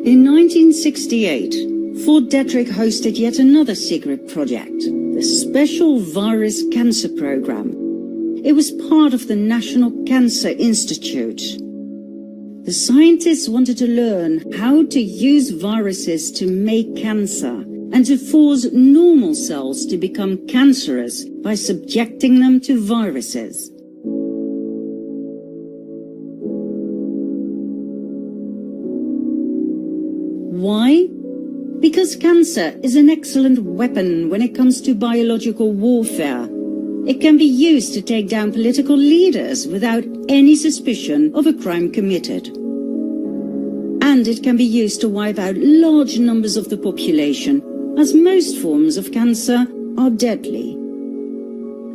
In 1968, Fort Detrick hosted yet another secret project, the Special Virus Cancer Program. It was part of the National Cancer Institute. The scientists wanted to learn how to use viruses to make cancer and to force normal cells to become cancerous by subjecting them to viruses. Why? Because cancer is an excellent weapon when it comes to biological warfare. It can be used to take down political leaders without any suspicion of a crime committed. And it can be used to wipe out large numbers of the population, as most forms of cancer are deadly.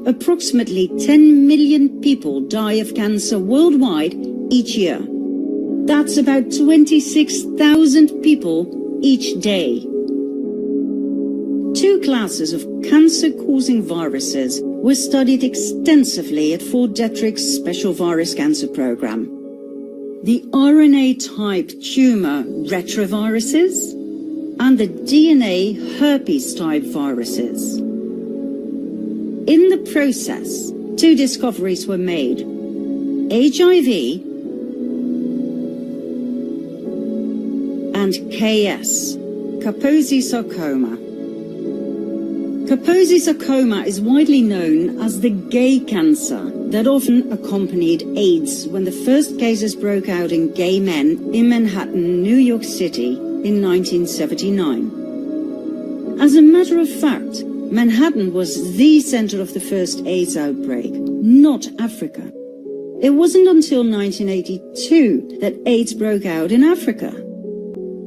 Approximately 10 million people die of cancer worldwide each year. That's about 26,000 people each day. Two classes of cancer-causing viruses were studied extensively at Fort Detrick's Special Virus Cancer Program. The RNA-type tumor retroviruses and the DNA herpes-type viruses. In the process, two discoveries were made: HIV and KS, Kaposi sarcoma. Kaposi sarcoma is widely known as the gay cancer that often accompanied AIDS when the first cases broke out in gay men in Manhattan, New York City in 1979. As a matter of fact, Manhattan was the center of the first AIDS outbreak, not Africa. It wasn't until 1982 that AIDS broke out in Africa.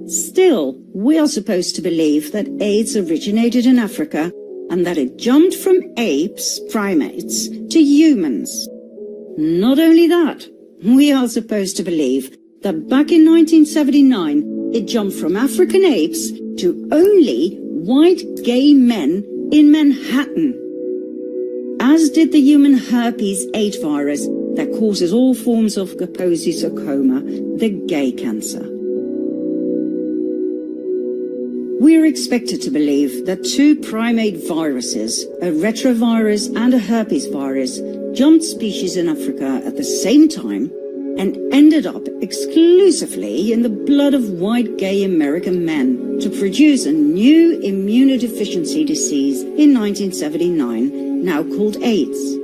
Still, we are supposed to believe that AIDS originated in Africa and that it jumped from apes, primates, to humans. Not only that, we are supposed to believe that back in 1979, it jumped from African apes to only white gay men in Manhattan. As did the human herpes 8 virus that causes all forms of Kaposi sarcoma, the gay cancer. We are expected to believe that two primate viruses, a retrovirus and a herpes virus, jumped species in Africa at the same time and ended up exclusively in the blood of white gay American men to produce a new immunodeficiency disease in 1979, now called AIDS.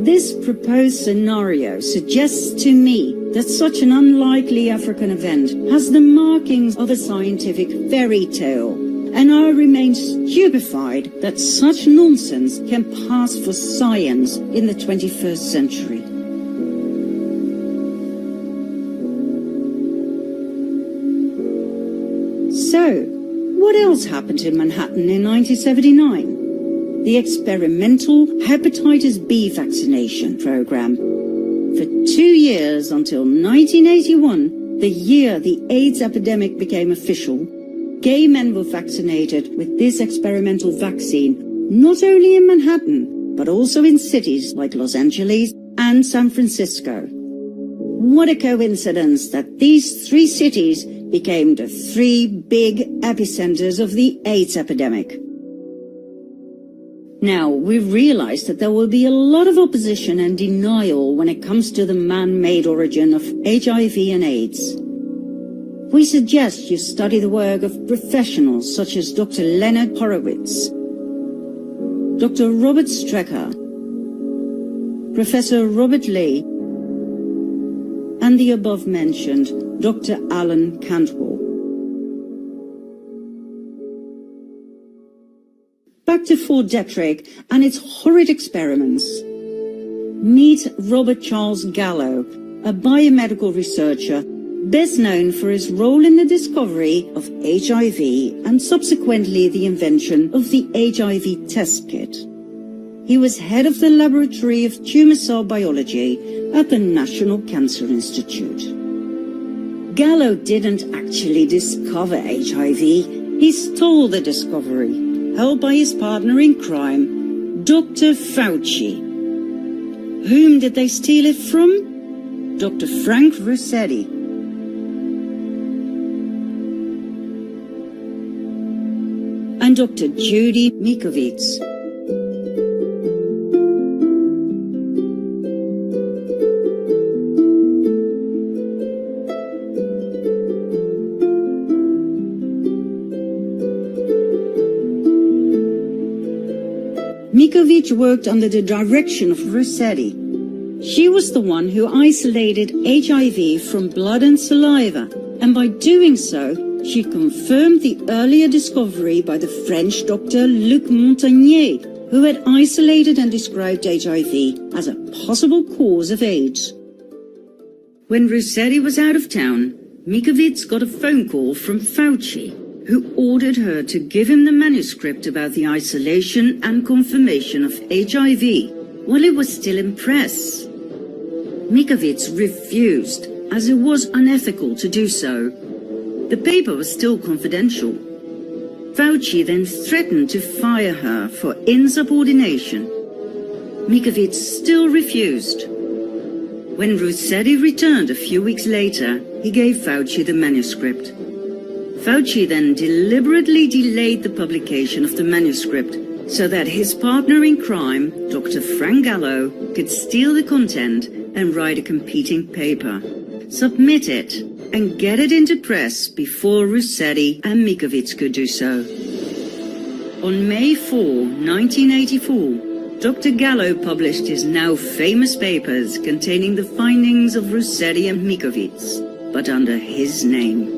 This proposed scenario suggests to me that such an unlikely African event has the markings of a scientific fairy tale, and I remain stupefied that such nonsense can pass for science in the 21st century. So, what else happened in Manhattan in 1979? The experimental hepatitis B vaccination program. For 2 years until 1981, the year the AIDS epidemic became official, gay men were vaccinated with this experimental vaccine, not only in Manhattan, but also in cities like Los Angeles and San Francisco. What a coincidence that these three cities became the three big epicenters of the AIDS epidemic. Now, we realize that there will be a lot of opposition and denial when it comes to the man-made origin of HIV and AIDS. We suggest you study the work of professionals such as Dr. Leonard Horowitz, Dr. Robert Strecker, Professor Robert Lee, and the above-mentioned Dr. Alan Cantwell. Back to Fort Detrick and its horrid experiments. Meet Robert Charles Gallo, a biomedical researcher best known for his role in the discovery of HIV and subsequently the invention of the HIV test kit. He was head of the Laboratory of Tumor Cell Biology at the National Cancer Institute. Gallo didn't actually discover HIV, he stole the discovery, held by his partner in crime, Dr. Fauci. Whom did they steal it from? Dr. Frank Ruscetti. and Dr. Judy Mikovits. Mikovits worked under the direction of Rossetti. She was the one who isolated HIV from blood and saliva, and by doing so, she confirmed the earlier discovery by the French doctor Luc Montagnier, who had isolated and described HIV as a possible cause of AIDS. When Rossetti was out of town, Mikovits got a phone call from Fauci, who ordered her to give him the manuscript about the isolation and confirmation of HIV while he was still in press. Mikovits refused, as it was unethical to do so. The paper was still confidential. Fauci then threatened to fire her for insubordination. Mikovits still refused. When Rossetti returned a few weeks later, he gave Fauci the manuscript. Fauci then deliberately delayed the publication of the manuscript so that his partner in crime, Dr. Frank Gallo, could steal the content and write a competing paper, submit it, and get it into press before Rossetti and Mikovits could do so. On May 4, 1984, Dr. Gallo published his now famous papers containing the findings of Rossetti and Mikovits, but under his name.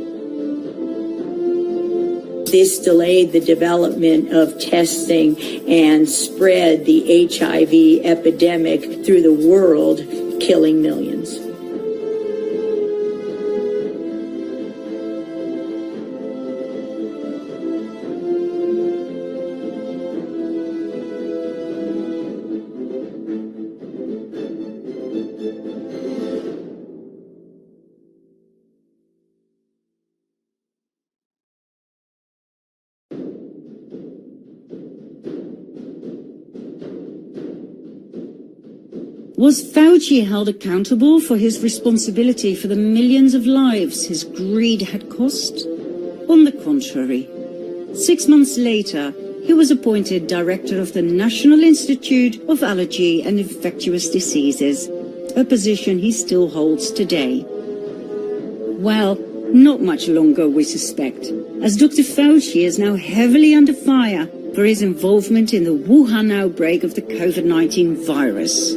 This delayed the development of testing and spread the HIV epidemic through the world, killing millions. Was Fauci held accountable for his responsibility for the millions of lives his greed had cost? On the contrary. 6 months later, he was appointed director of the National Institute of Allergy and Infectious Diseases, a position he still holds today. Well, not much longer, we suspect, as Dr. Fauci is now heavily under fire for his involvement in the Wuhan outbreak of the COVID-19 virus.